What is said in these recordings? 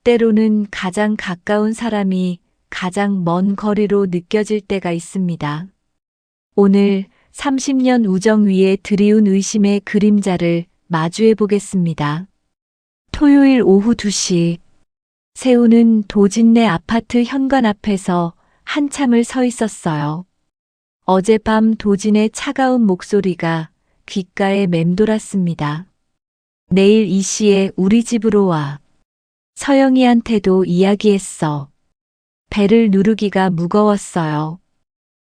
때로는 가장 가까운 사람이 가장 먼 거리로 느껴질 때가 있습니다. 오늘 30년 우정 위에 드리운 의심의 그림자를 마주해 보겠습니다. 토요일 오후 2시, 세우는 도진네 아파트 현관 앞에서 한참을 서 있었어요. 어젯밤 도진의 차가운 목소리가 귓가에 맴돌았습니다. 내일 이 시에 우리 집으로 와. 서영이한테도 이야기했어. 배를 누르기가 무거웠어요.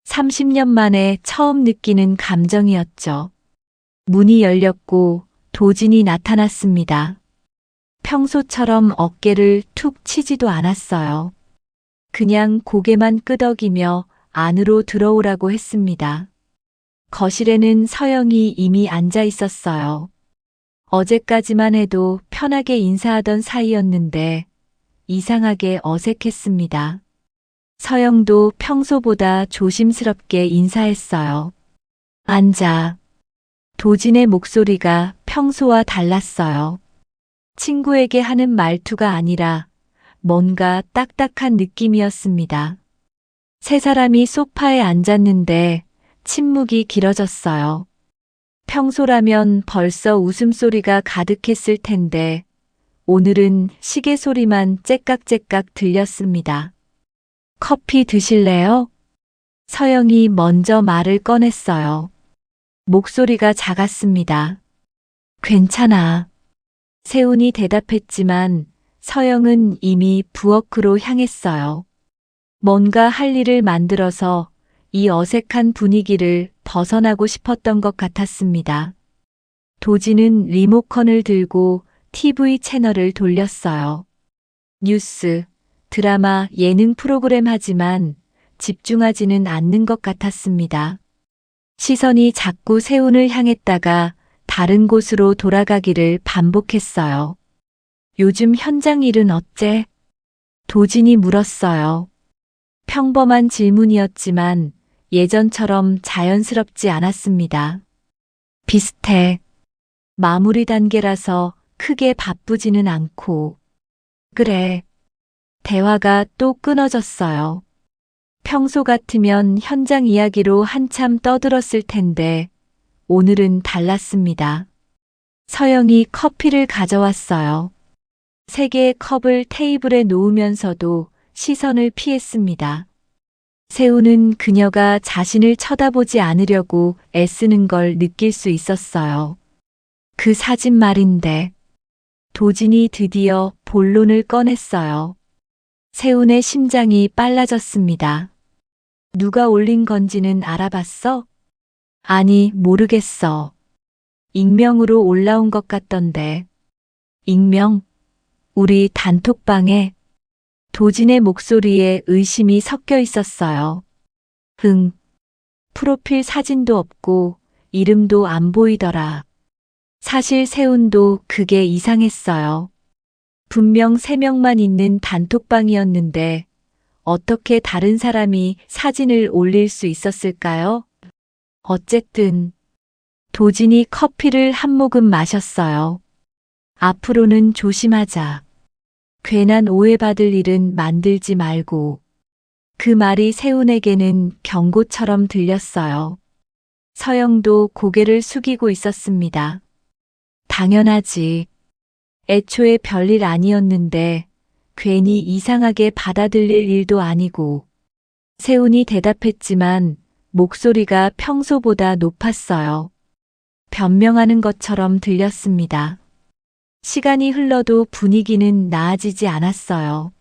30년 만에 처음 느끼는 감정이었죠. 문이 열렸고 도진이 나타났습니다. 평소처럼 어깨를 툭 치지도 않았어요. 그냥 고개만 끄덕이며 안으로 들어오라고 했습니다. 거실에는 서영이 이미 앉아 있었어요. 어제까지만 해도 편하게 인사하던 사이였는데 이상하게 어색했습니다. 서영도 평소보다 조심스럽게 인사했어요. 앉아. 도진의 목소리가 평소와 달랐어요. 친구에게 하는 말투가 아니라 뭔가 딱딱한 느낌이었습니다. 세 사람이 소파에 앉았는데 침묵이 길어졌어요. 평소라면 벌써 웃음소리가 가득했을 텐데 오늘은 시계 소리만 째깍째깍 들렸습니다. 커피 드실래요? 서영이 먼저 말을 꺼냈어요. 목소리가 작았습니다. 괜찮아. 세훈이 대답했지만 서영은 이미 부엌으로 향했어요. 뭔가 할 일을 만들어서 이 어색한 분위기를 벗어나고 싶었던 것 같았습니다. 도진은 리모컨을 들고 TV 채널을 돌렸어요. 뉴스, 드라마, 예능 프로그램 하지만 집중하지는 않는 것 같았습니다. 시선이 자꾸 세훈을 향했다가 다른 곳으로 돌아가기를 반복했어요. 요즘 현장 일은 어째? 도진이 물었어요. 평범한 질문이었지만 예전처럼 자연스럽지 않았습니다. 비슷해. 마무리 단계라서 크게 바쁘지는 않고. 그래. 대화가 또 끊어졌어요. 평소 같으면 현장 이야기로 한참 떠들었을 텐데 오늘은 달랐습니다. 서영이 커피를 가져왔어요. 세 개의 컵을 테이블에 놓으면서도 시선을 피했습니다. 세훈은 그녀가 자신을 쳐다보지 않으려고 애쓰는 걸 느낄 수 있었어요. 그 사진 말인데. 도진이 드디어 본론을 꺼냈어요. 세훈의 심장이 빨라졌습니다. 누가 올린 건지는 알아봤어? 아니, 모르겠어. 익명으로 올라온 것 같던데. 익명? 우리 단톡방에? 도진의 목소리에 의심이 섞여 있었어요. 프로필 사진도 없고 이름도 안 보이더라. 사실 세훈도 그게 이상했어요. 분명 3명만 있는 단톡방이었는데 어떻게 다른 사람이 사진을 올릴 수 있었을까요? 어쨌든 도진이 커피를 한 모금 마셨어요. 앞으로는 조심하자. 괜한 오해받을 일은 만들지 말고. 그 말이 세훈에게는 경고처럼 들렸어요. 서영도 고개를 숙이고 있었습니다. 당연하지. 애초에 별일 아니었는데 괜히 이상하게 받아들일 일도 아니고. 세훈이 대답했지만 목소리가 평소보다 높았어요. 변명하는 것처럼 들렸습니다. 시간이 흘러도 분위기는 나아지지 않았어요.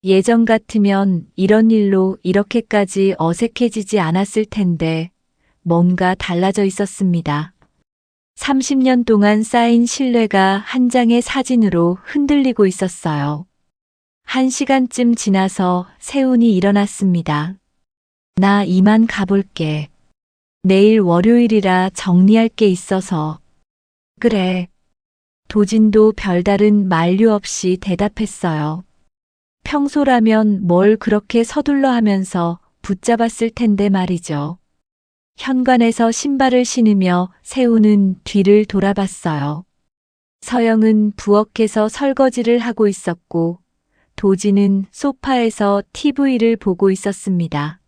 예전 같으면 이런 일로 이렇게까지 어색해지지 않았을 텐데 뭔가 달라져 있었습니다. 30년 동안 쌓인 신뢰가 한 장의 사진으로 흔들리고 있었어요. 1시간쯤 지나서 세훈이 일어났습니다. 나 이만 가볼게. 내일 월요일이라 정리할 게 있어서. 그래. 도진도 별다른 만류 없이 대답했어요. 평소라면 뭘 그렇게 서둘러 하면서 붙잡았을 텐데 말이죠. 현관에서 신발을 신으며 세훈은 뒤를 돌아봤어요. 서영은 부엌에서 설거지를 하고 있었고 도진은 소파에서 TV를 보고 있었습니다.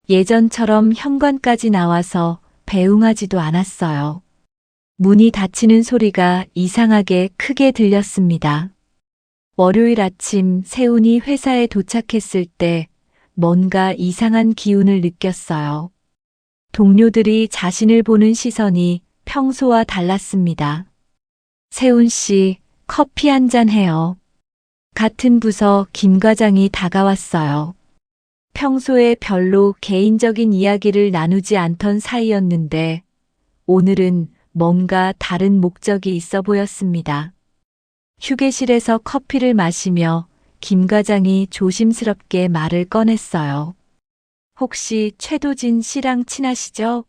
예전처럼 현관까지 나와서 배웅하지도 않았어요. 문이 닫히는 소리가 이상하게 크게 들렸습니다. 월요일 아침 세훈이 회사에 도착했을 때 뭔가 이상한 기운을 느꼈어요. 동료들이 자신을 보는 시선이 평소와 달랐습니다. 세훈 씨, 커피 한 잔 해요. 같은 부서 김 과장이 다가왔어요. 평소에 별로 개인적인 이야기를 나누지 않던 사이였는데 오늘은 뭔가 다른 목적이 있어 보였습니다. 휴게실에서 커피를 마시며 김 과장이 조심스럽게 말을 꺼냈어요. 혹시 최도진 씨랑 친하시죠?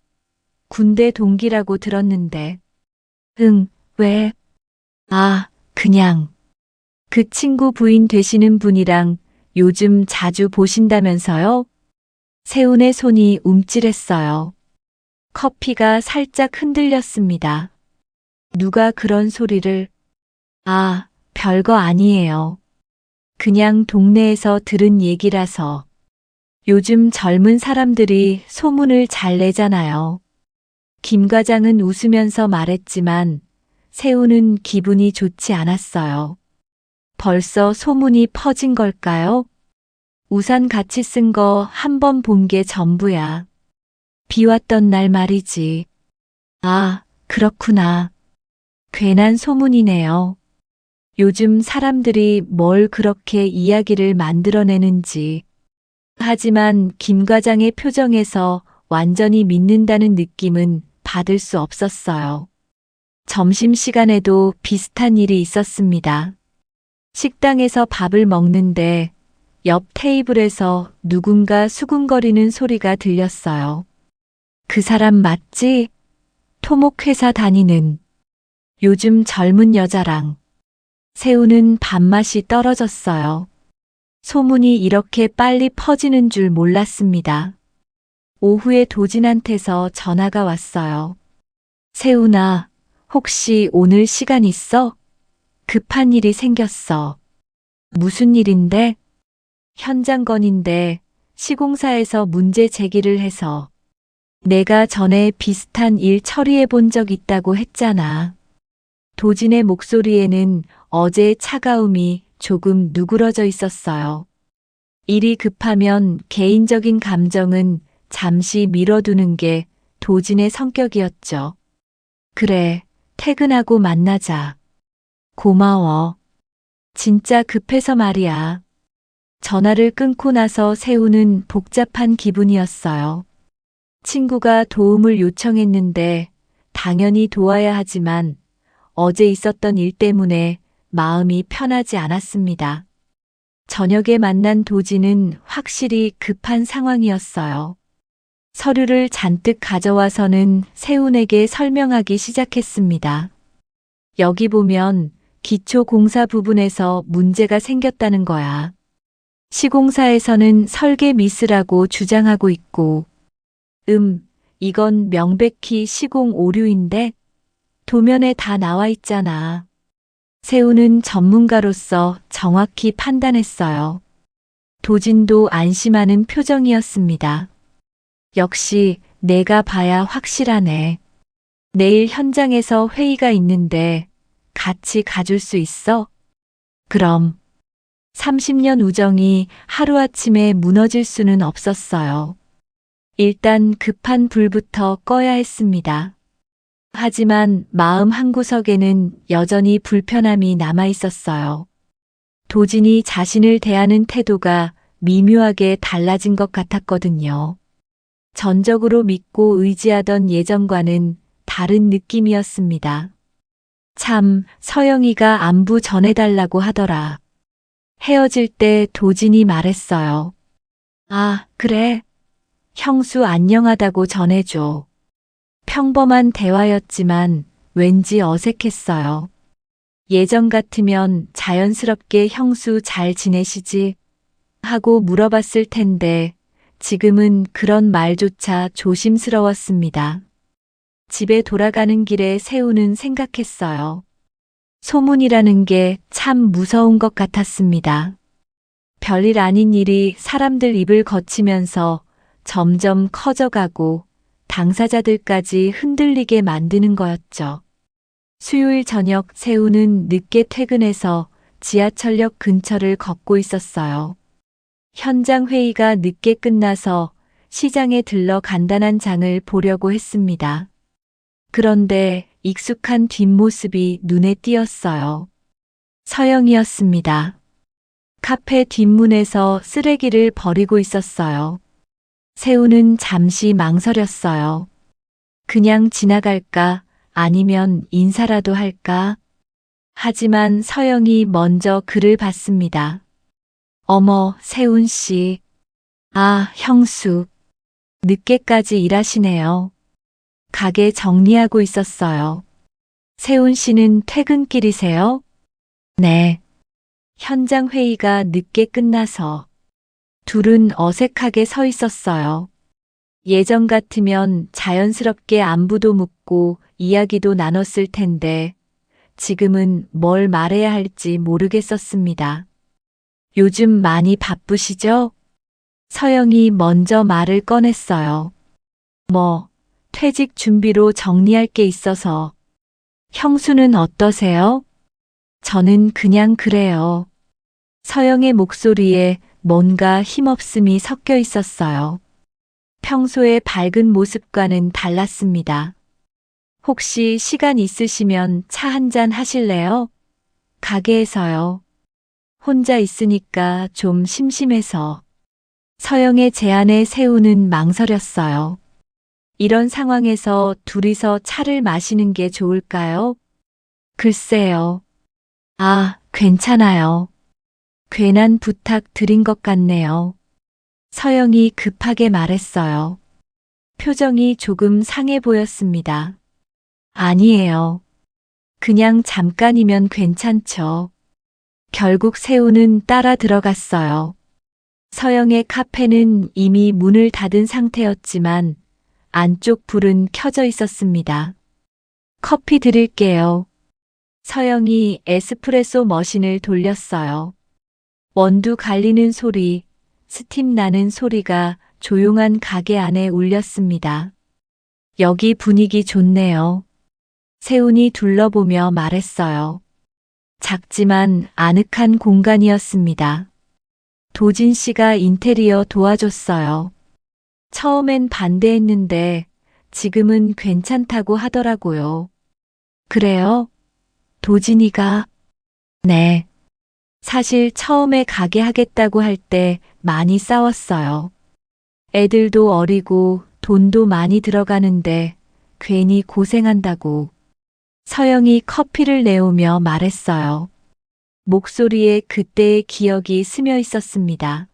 군대 동기라고 들었는데. 응, 왜? 아, 그냥. 그 친구 부인 되시는 분이랑 요즘 자주 보신다면서요? 세훈의 손이 움찔했어요. 커피가 살짝 흔들렸습니다. 누가 그런 소리를? 아, 별거 아니에요. 그냥 동네에서 들은 얘기라서. 요즘 젊은 사람들이 소문을 잘 내잖아요. 김 과장은 웃으면서 말했지만 세훈은 기분이 좋지 않았어요. 벌써 소문이 퍼진 걸까요? 우산 같이 쓴 거 한 번 본 게 전부야. 비 왔던 날 말이지. 아, 그렇구나. 괜한 소문이네요. 요즘 사람들이 뭘 그렇게 이야기를 만들어내는지. 하지만 김 과장의 표정에서 완전히 믿는다는 느낌은 받을 수 없었어요. 점심시간에도 비슷한 일이 있었습니다. 식당에서 밥을 먹는데 옆 테이블에서 누군가 수군거리는 소리가 들렸어요. 그 사람 맞지? 토목회사 다니는 요즘 젊은 여자랑. 세훈은 밥맛이 떨어졌어요. 소문이 이렇게 빨리 퍼지는 줄 몰랐습니다. 오후에 도진한테서 전화가 왔어요. 세훈아, 혹시 오늘 시간 있어? 급한 일이 생겼어. 무슨 일인데? 현장 건인데 시공사에서 문제 제기를 해서. 내가 전에 비슷한 일 처리해 본 적 있다고 했잖아. 도진의 목소리에는 어제의 차가움이 조금 누그러져 있었어요. 일이 급하면 개인적인 감정은 잠시 미뤄두는 게 도진의 성격이었죠. 그래, 퇴근하고 만나자. 고마워. 진짜 급해서 말이야. 전화를 끊고 나서 세훈은 복잡한 기분이었어요. 친구가 도움을 요청했는데 당연히 도와야 하지만 어제 있었던 일 때문에 마음이 편하지 않았습니다. 저녁에 만난 도진은 확실히 급한 상황이었어요. 서류를 잔뜩 가져와서는 세훈에게 설명하기 시작했습니다. 여기 보면 기초공사 부분에서 문제가 생겼다는 거야. 시공사에서는 설계 미스라고 주장하고 있고, 이건 명백히 시공 오류인데 도면에 다 나와 있잖아. 세훈은 전문가로서 정확히 판단했어요. 도진도 안심하는 표정이었습니다. 역시 내가 봐야 확실하네. 내일 현장에서 회의가 있는데 같이 가줄 수 있어? 그럼. 30년 우정이 하루아침에 무너질 수는 없었어요. 일단 급한 불부터 꺼야 했습니다. 하지만 마음 한구석에는 여전히 불편함이 남아 있었어요. 도진이 자신을 대하는 태도가 미묘하게 달라진 것 같았거든요. 전적으로 믿고 의지하던 예전과는 다른 느낌이었습니다. 참, 서영이가 안부 전해달라고 하더라. 헤어질 때 도진이 말했어요. 아, 그래. 형수 안녕하다고 전해줘. 평범한 대화였지만 왠지 어색했어요. 예전 같으면 자연스럽게 형수 잘 지내시지? 하고 물어봤을 텐데 지금은 그런 말조차 조심스러웠습니다. 집에 돌아가는 길에 세훈은 생각했어요. 소문이라는 게 참 무서운 것 같았습니다. 별일 아닌 일이 사람들 입을 거치면서 점점 커져가고 당사자들까지 흔들리게 만드는 거였죠. 수요일 저녁 세우는 늦게 퇴근해서 지하철역 근처를 걷고 있었어요. 현장 회의가 늦게 끝나서 시장에 들러 간단한 장을 보려고 했습니다. 그런데 익숙한 뒷모습이 눈에 띄었어요. 서영이었습니다. 카페 뒷문에서 쓰레기를 버리고 있었어요. 세우는 잠시 망설였어요. 그냥 지나갈까 아니면 인사라도 할까? 하지만 서영이 먼저 그를 봤습니다. 어머, 세운 씨. 아, 형수. 늦게까지 일하시네요. 가게 정리하고 있었어요. 세운 씨는 퇴근길이세요? 네. 현장 회의가 늦게 끝나서 둘은 어색하게 서 있었어요. 예전 같으면 자연스럽게 안부도 묻고 이야기도 나눴을 텐데 지금은 뭘 말해야 할지 모르겠었습니다. 요즘 많이 바쁘시죠? 서영이 먼저 말을 꺼냈어요. 퇴직 준비로 정리할 게 있어서. 형수는 어떠세요? 저는 그냥 그래요. 서영의 목소리에 뭔가 힘없음이 섞여 있었어요. 평소의 밝은 모습과는 달랐습니다. 혹시 시간 있으시면 차 한잔 하실래요? 가게에서요. 혼자 있으니까 좀 심심해서. 서영의 제안에 세우는 망설였어요. 이런 상황에서 둘이서 차를 마시는 게 좋을까요? 글쎄요. 아, 괜찮아요. 괜한 부탁 드린 것 같네요. 서영이 급하게 말했어요. 표정이 조금 상해 보였습니다. 아니에요. 그냥 잠깐이면 괜찮죠. 결국 세우는 따라 들어갔어요. 서영의 카페는 이미 문을 닫은 상태였지만 안쪽 불은 켜져 있었습니다. 커피 드릴게요. 서영이 에스프레소 머신을 돌렸어요. 원두 갈리는 소리, 스팀 나는 소리가 조용한 가게 안에 울렸습니다. 여기 분위기 좋네요. 세훈이 둘러보며 말했어요. 작지만 아늑한 공간이었습니다. 도진 씨가 인테리어 도와줬어요. 처음엔 반대했는데 지금은 괜찮다고 하더라고요. 그래요? 도진이가? 네. 사실 처음에 가게 하겠다고 할 때 많이 싸웠어요. 애들도 어리고 돈도 많이 들어가는데 괜히 고생한다고. 서영이 커피를 내오며 말했어요. 목소리에 그때의 기억이 스며 있었습니다.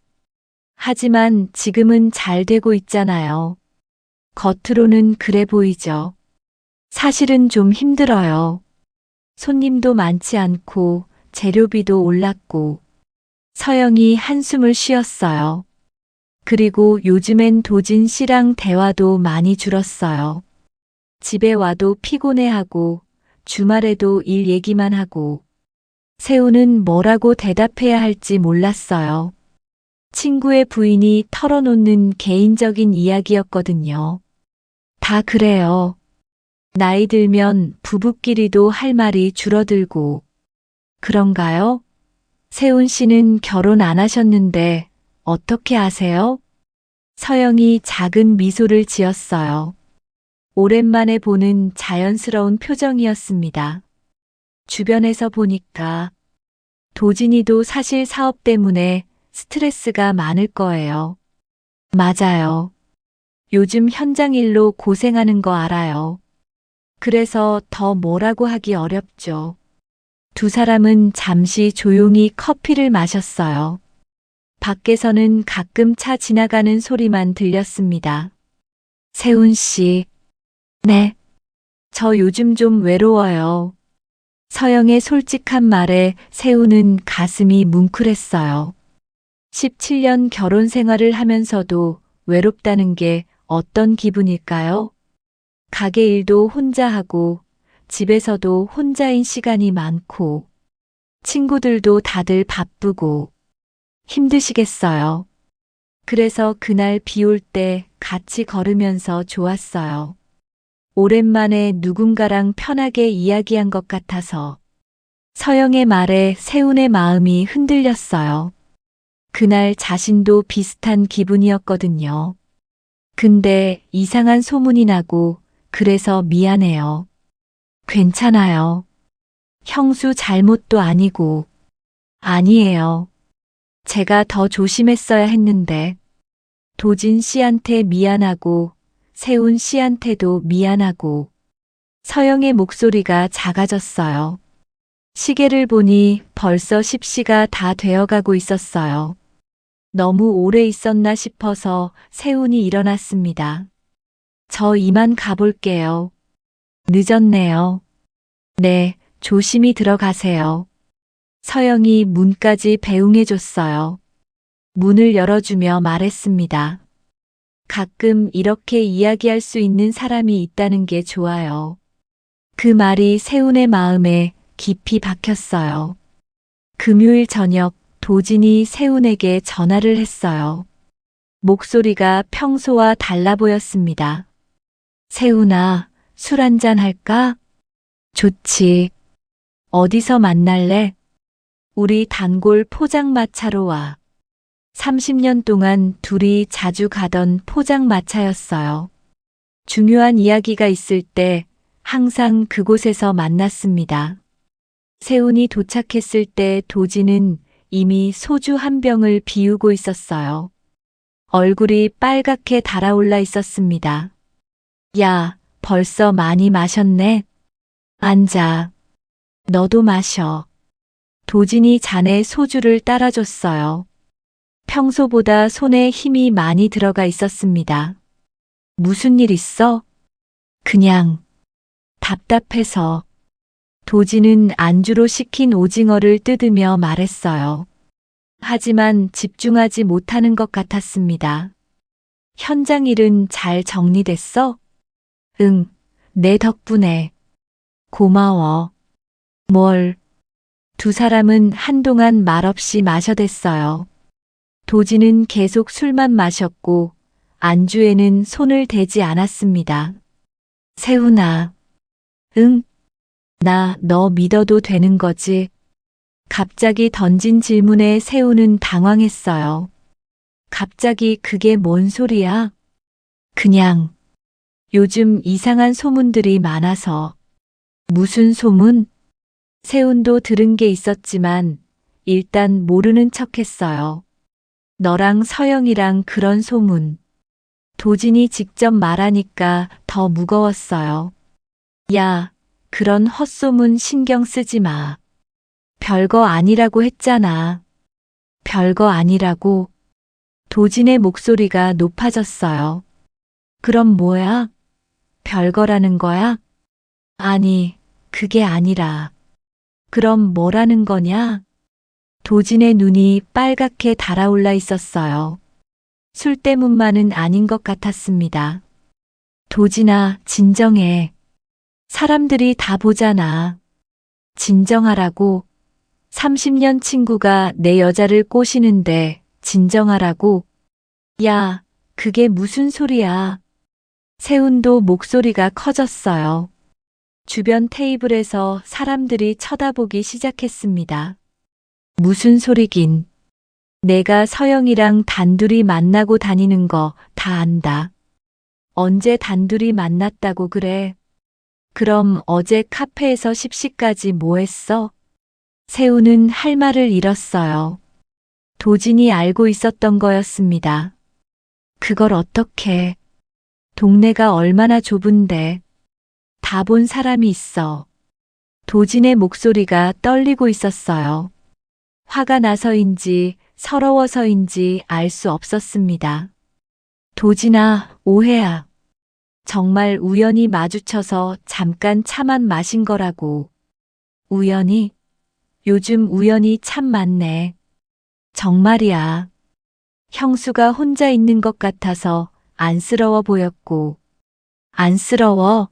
하지만 지금은 잘 되고 있잖아요. 겉으로는 그래 보이죠. 사실은 좀 힘들어요. 손님도 많지 않고 재료비도 올랐고. 서영이 한숨을 쉬었어요. 그리고 요즘엔 도진 씨랑 대화도 많이 줄었어요. 집에 와도 피곤해하고 주말에도 일 얘기만 하고. 세우는 뭐라고 대답해야 할지 몰랐어요. 친구의 부인이 털어놓는 개인적인 이야기였거든요. 다 그래요. 나이 들면 부부끼리도 할 말이 줄어들고. 그런가요? 세훈 씨는 결혼 안 하셨는데 어떻게 아세요? 서영이 작은 미소를 지었어요. 오랜만에 보는 자연스러운 표정이었습니다. 주변에서 보니까 도진이도 사실 사업 때문에 스트레스가 많을 거예요. 맞아요. 요즘 현장 일로 고생하는 거 알아요. 그래서 더 뭐라고 하기 어렵죠. 두 사람은 잠시 조용히 커피를 마셨어요. 밖에서는 가끔 차 지나가는 소리만 들렸습니다. 세훈 씨. 네. 저 요즘 좀 외로워요. 서영의 솔직한 말에 세훈은 가슴이 뭉클했어요. 17년 결혼 생활을 하면서도 외롭다는 게 어떤 기분일까요? 가게 일도 혼자 하고 집에서도 혼자인 시간이 많고 친구들도 다들 바쁘고 힘드시겠어요. 그래서 그날 비 올 때 같이 걸으면서 좋았어요. 오랜만에 누군가랑 편하게 이야기한 것 같아서. 서영의 말에 세훈의 마음이 흔들렸어요. 그날 자신도 비슷한 기분이었거든요. 근데 이상한 소문이 나고 그래서 미안해요. 괜찮아요. 형수 잘못도 아니고. 아니에요. 제가 더 조심했어야 했는데. 도진 씨한테 미안하고 세훈 씨한테도 미안하고. 서영의 목소리가 작아졌어요. 시계를 보니 벌써 10시가 다 되어가고 있었어요. 너무 오래 있었나 싶어서 세훈이 일어났습니다. 저 이만 가볼게요. 늦었네요. 네, 조심히 들어가세요. 서영이 문까지 배웅해줬어요. 문을 열어주며 말했습니다. 가끔 이렇게 이야기할 수 있는 사람이 있다는 게 좋아요. 그 말이 세훈의 마음에 깊이 박혔어요. 금요일 저녁 도진이 세훈에게 전화를 했어요. 목소리가 평소와 달라 보였습니다. 세훈아, 술 한잔 할까? 좋지. 어디서 만날래? 우리 단골 포장마차로 와. 30년 동안 둘이 자주 가던 포장마차였어요. 중요한 이야기가 있을 때 항상 그곳에서 만났습니다. 세훈이 도착했을 때 도진은 이미 소주 한 병을 비우고 있었어요. 얼굴이 빨갛게 달아올라 있었습니다. 야, 벌써 많이 마셨네. 앉아. 너도 마셔. 도진이 잔에 소주를 따라줬어요. 평소보다 손에 힘이 많이 들어가 있었습니다. 무슨 일 있어? 그냥 답답해서. 도진은 안주로 시킨 오징어를 뜯으며 말했어요. 하지만 집중하지 못하는 것 같았습니다. 현장 일은 잘 정리됐어? 응, 내 덕분에. 고마워. 뭘? 두 사람은 한동안 말없이 마셔댔어요. 도진은 계속 술만 마셨고 안주에는 손을 대지 않았습니다. 세훈아. 응? 나 너 믿어도 되는 거지? 갑자기 던진 질문에 세훈은 당황했어요. 갑자기 그게 뭔 소리야? 그냥 요즘 이상한 소문들이 많아서. 무슨 소문? 세훈도 들은 게 있었지만 일단 모르는 척 했어요. 너랑 서영이랑 그런 소문. 도진이 직접 말하니까 더 무거웠어요. 야, 그런 헛소문 신경 쓰지 마. 별거 아니라고 했잖아. 별거 아니라고. 도진의 목소리가 높아졌어요. 그럼 뭐야? 별거라는 거야? 아니, 그게 아니라. 그럼 뭐라는 거냐? 도진의 눈이 빨갛게 달아올라 있었어요. 술 때문만은 아닌 것 같았습니다. 도진아, 진정해. 사람들이 다 보잖아. 진정하라고. 30년 친구가 내 여자를 꼬시는데 진정하라고. 야, 그게 무슨 소리야. 세훈도 목소리가 커졌어요. 주변 테이블에서 사람들이 쳐다보기 시작했습니다. 무슨 소리긴. 내가 서영이랑 단둘이 만나고 다니는 거 다 안다. 언제 단둘이 만났다고 그래? 그럼 어제 카페에서 10시까지 뭐 했어? 세훈은 할 말을 잃었어요. 도진이 알고 있었던 거였습니다. 그걸 어떻게? 동네가 얼마나 좁은데. 다 본 사람이 있어. 도진의 목소리가 떨리고 있었어요. 화가 나서인지 서러워서인지 알 수 없었습니다. 도진아, 오해야. 정말 우연히 마주쳐서 잠깐 차만 마신 거라고. 우연히? 요즘 우연히 참 많네. 정말이야. 형수가 혼자 있는 것 같아서 안쓰러워 보였고. 안쓰러워?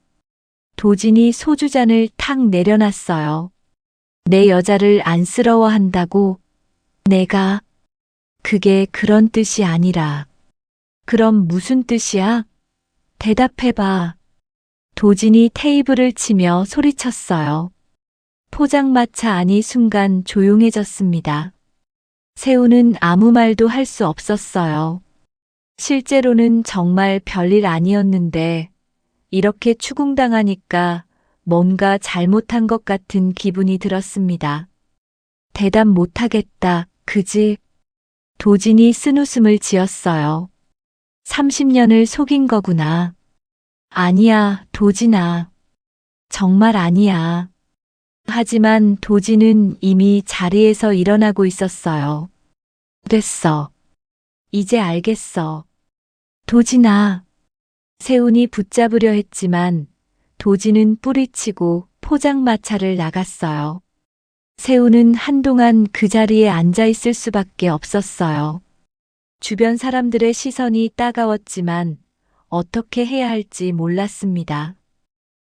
도진이 소주잔을 탁 내려놨어요. 내 여자를 안쓰러워한다고? 내가? 그게 그런 뜻이 아니라. 그럼 무슨 뜻이야? 대답해봐. 도진이 테이블을 치며 소리쳤어요. 포장마차 안이 순간 조용해졌습니다. 세우는 아무 말도 할 수 없었어요. 실제로는 정말 별일 아니었는데 이렇게 추궁당하니까 뭔가 잘못한 것 같은 기분이 들었습니다. 대답 못하겠다, 그지? 도진이 쓴웃음을 지었어요. 30년을 속인 거구나. 아니야, 도진아. 정말 아니야. 하지만 도진은 이미 자리에서 일어나고 있었어요. 됐어. 이제 알겠어. 도진아. 세훈이 붙잡으려 했지만 도진은 뿌리치고 포장마차를 나갔어요. 세훈은 한동안 그 자리에 앉아 있을 수밖에 없었어요. 주변 사람들의 시선이 따가웠지만 어떻게 해야 할지 몰랐습니다.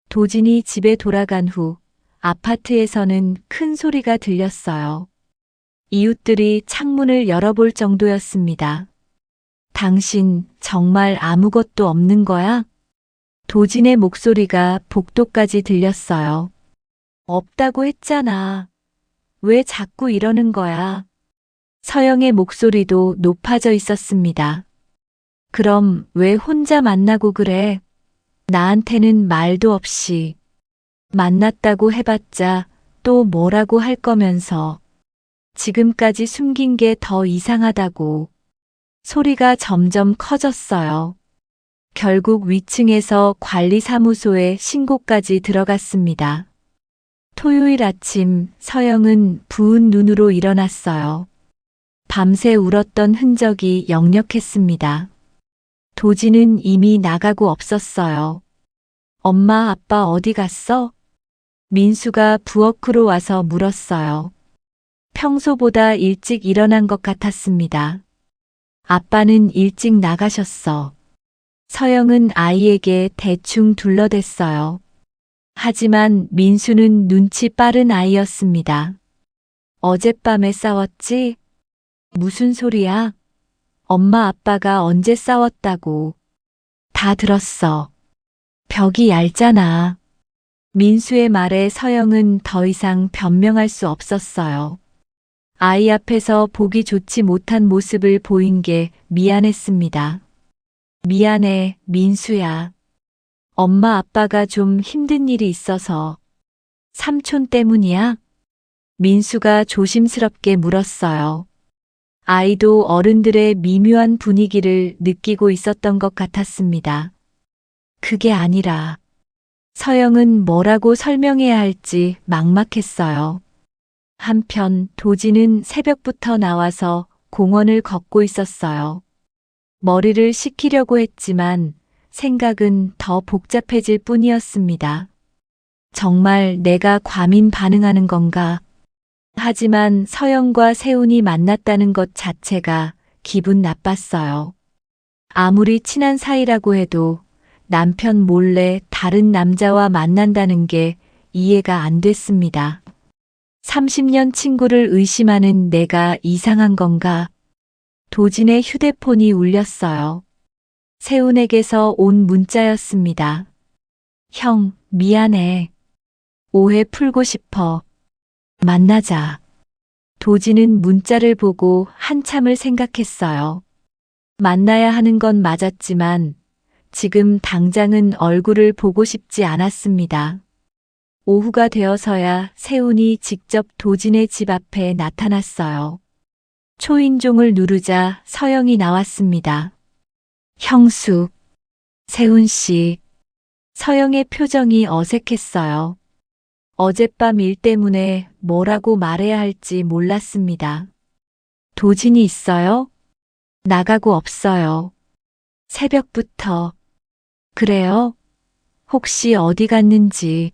도진이 집에 돌아간 후 아파트에서는 큰 소리가 들렸어요. 이웃들이 창문을 열어볼 정도였습니다. 당신 정말 아무것도 없는 거야? 도진의 목소리가 복도까지 들렸어요. 없다고 했잖아. 왜 자꾸 이러는 거야? 서영의 목소리도 높아져 있었습니다. 그럼 왜 혼자 만나고 그래? 나한테는 말도 없이. 만났다고 해봤자 또 뭐라고 할 거면서. 지금까지 숨긴 게 더 이상하다고. 소리가 점점 커졌어요. 결국 위층에서 관리사무소에 신고까지 들어갔습니다. 토요일 아침 서영은 부은 눈으로 일어났어요. 밤새 울었던 흔적이 역력했습니다. 도진은 이미 나가고 없었어요. 엄마, 아빠 어디 갔어? 민수가 부엌으로 와서 물었어요. 평소보다 일찍 일어난 것 같았습니다. 아빠는 일찍 나가셨어. 서영은 아이에게 대충 둘러댔어요. 하지만 민수는 눈치 빠른 아이였습니다. 어젯밤에 싸웠지? 무슨 소리야? 엄마 아빠가 언제 싸웠다고. 다 들었어. 벽이 얇잖아. 민수의 말에 서영은 더 이상 변명할 수 없었어요. 아이 앞에서 보기 좋지 못한 모습을 보인 게 미안했습니다. 미안해, 민수야. 엄마 아빠가 좀 힘든 일이 있어서. 삼촌 때문이야? 민수가 조심스럽게 물었어요. 아이도 어른들의 미묘한 분위기를 느끼고 있었던 것 같았습니다. 그게 아니라 서영은 뭐라고 설명해야 할지 막막했어요. 한편 도진은 새벽부터 나와서 공원을 걷고 있었어요. 머리를 식히려고 했지만 생각은 더 복잡해질 뿐이었습니다. 정말 내가 과민 반응하는 건가? 하지만 서영과 세훈이 만났다는 것 자체가 기분 나빴어요. 아무리 친한 사이라고 해도 남편 몰래 다른 남자와 만난다는 게 이해가 안 됐습니다. 30년 친구를 의심하는 내가 이상한 건가? 도진의 휴대폰이 울렸어요. 세훈에게서 온 문자였습니다. 형, 미안해. 오해 풀고 싶어. 만나자. 도진은 문자를 보고 한참을 생각했어요. 만나야 하는 건 맞았지만 지금 당장은 얼굴을 보고 싶지 않았습니다. 오후가 되어서야 세훈이 직접 도진의 집 앞에 나타났어요. 초인종을 누르자 서영이 나왔습니다. 형수, 세훈 씨. 서영의 표정이 어색했어요. 어젯밤 일 때문에 뭐라고 말해야 할지 몰랐습니다. 도진이 있어요? 나가고 없어요. 새벽부터. 그래요? 혹시 어디 갔는지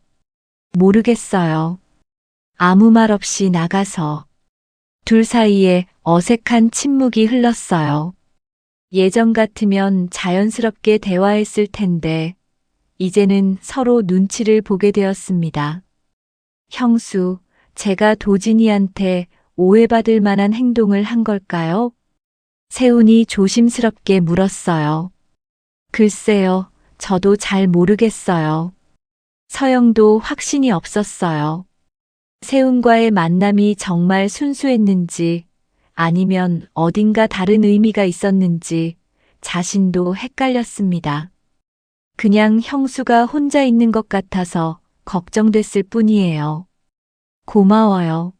모르겠어요. 아무 말 없이 나가서. 둘 사이에 어색한 침묵이 흘렀어요. 예전 같으면 자연스럽게 대화했을 텐데 이제는 서로 눈치를 보게 되었습니다. 형수, 제가 도진이한테 오해받을 만한 행동을 한 걸까요? 세훈이 조심스럽게 물었어요. 글쎄요, 저도 잘 모르겠어요. 서영도 확신이 없었어요. 세훈과의 만남이 정말 순수했는지 아니면 어딘가 다른 의미가 있었는지 자신도 헷갈렸습니다. 그냥 형수가 혼자 있는 것 같아서 걱정됐을 뿐이에요. 고마워요.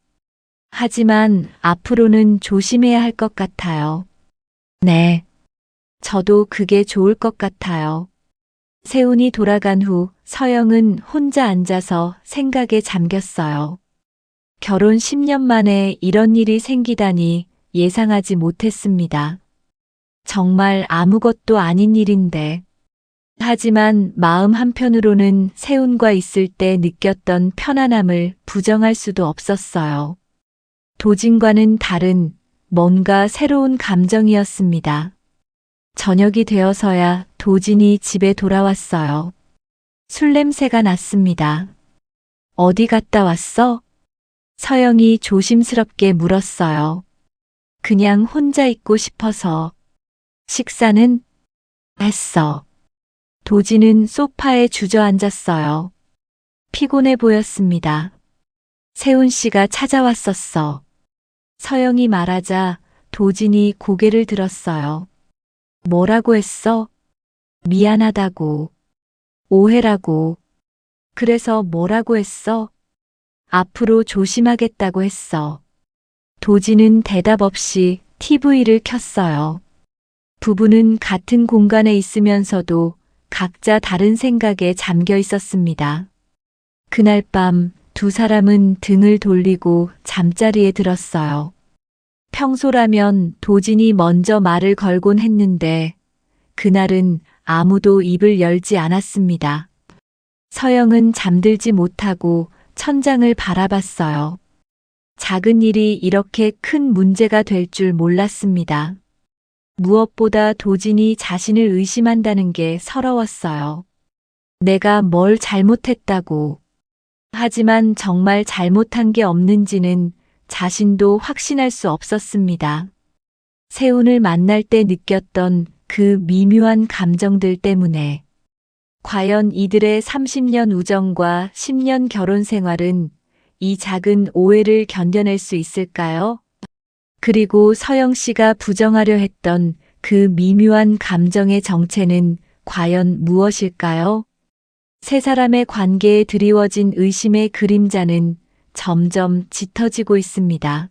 하지만 앞으로는 조심해야 할 것 같아요. 네. 저도 그게 좋을 것 같아요. 세훈이 돌아간 후 서영은 혼자 앉아서 생각에 잠겼어요. 결혼 10년 만에 이런 일이 생기다니 예상하지 못했습니다. 정말 아무것도 아닌 일인데. 하지만 마음 한편으로는 세훈과 있을 때 느꼈던 편안함을 부정할 수도 없었어요. 도진과는 다른 뭔가 새로운 감정이었습니다. 저녁이 되어서야 도진이 집에 돌아왔어요. 술 냄새가 났습니다. 어디 갔다 왔어? 서영이 조심스럽게 물었어요. 그냥 혼자 있고 싶어서. 식사는? 했어. 도진은 소파에 주저앉았어요. 피곤해 보였습니다. 세훈 씨가 찾아왔었어. 서영이 말하자 도진이 고개를 들었어요. 뭐라고 했어? 미안하다고. 오해라고. 그래서 뭐라고 했어? 앞으로 조심하겠다고 했어. 도진은 대답 없이 TV를 켰어요. 부부는 같은 공간에 있으면서도 각자 다른 생각에 잠겨 있었습니다. 그날 밤 두 사람은 등을 돌리고 잠자리에 들었어요. 평소라면 도진이 먼저 말을 걸곤 했는데 그날은 아무도 입을 열지 않았습니다. 서영은 잠들지 못하고 천장을 바라봤어요. 작은 일이 이렇게 큰 문제가 될 줄 몰랐습니다. 무엇보다 도진이 자신을 의심한다는 게 서러웠어요. 내가 뭘 잘못했다고. 하지만 정말 잘못한 게 없는지는 자신도 확신할 수 없었습니다. 세훈을 만날 때 느꼈던 그 미묘한 감정들 때문에. 과연 이들의 30년 우정과 10년 결혼 생활은 이 작은 오해를 견뎌낼 수 있을까요? 그리고 서영 씨가 부정하려 했던 그 미묘한 감정의 정체는 과연 무엇일까요? 세 사람의 관계에 드리워진 의심의 그림자는 점점 짙어지고 있습니다.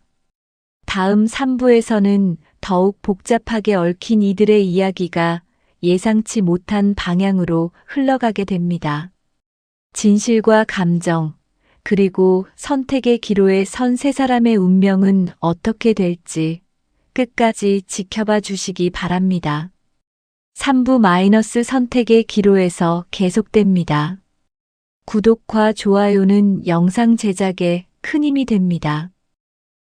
다음 3부에서는 더욱 복잡하게 얽힌 이들의 이야기가 예상치 못한 방향으로 흘러가게 됩니다. 진실과 감정, 그리고 선택의 기로에 선 세 사람의 운명은 어떻게 될지 끝까지 지켜봐 주시기 바랍니다. 3부 마이너스 선택의 기로에서 계속됩니다. 구독과 좋아요는 영상 제작에 큰 힘이 됩니다.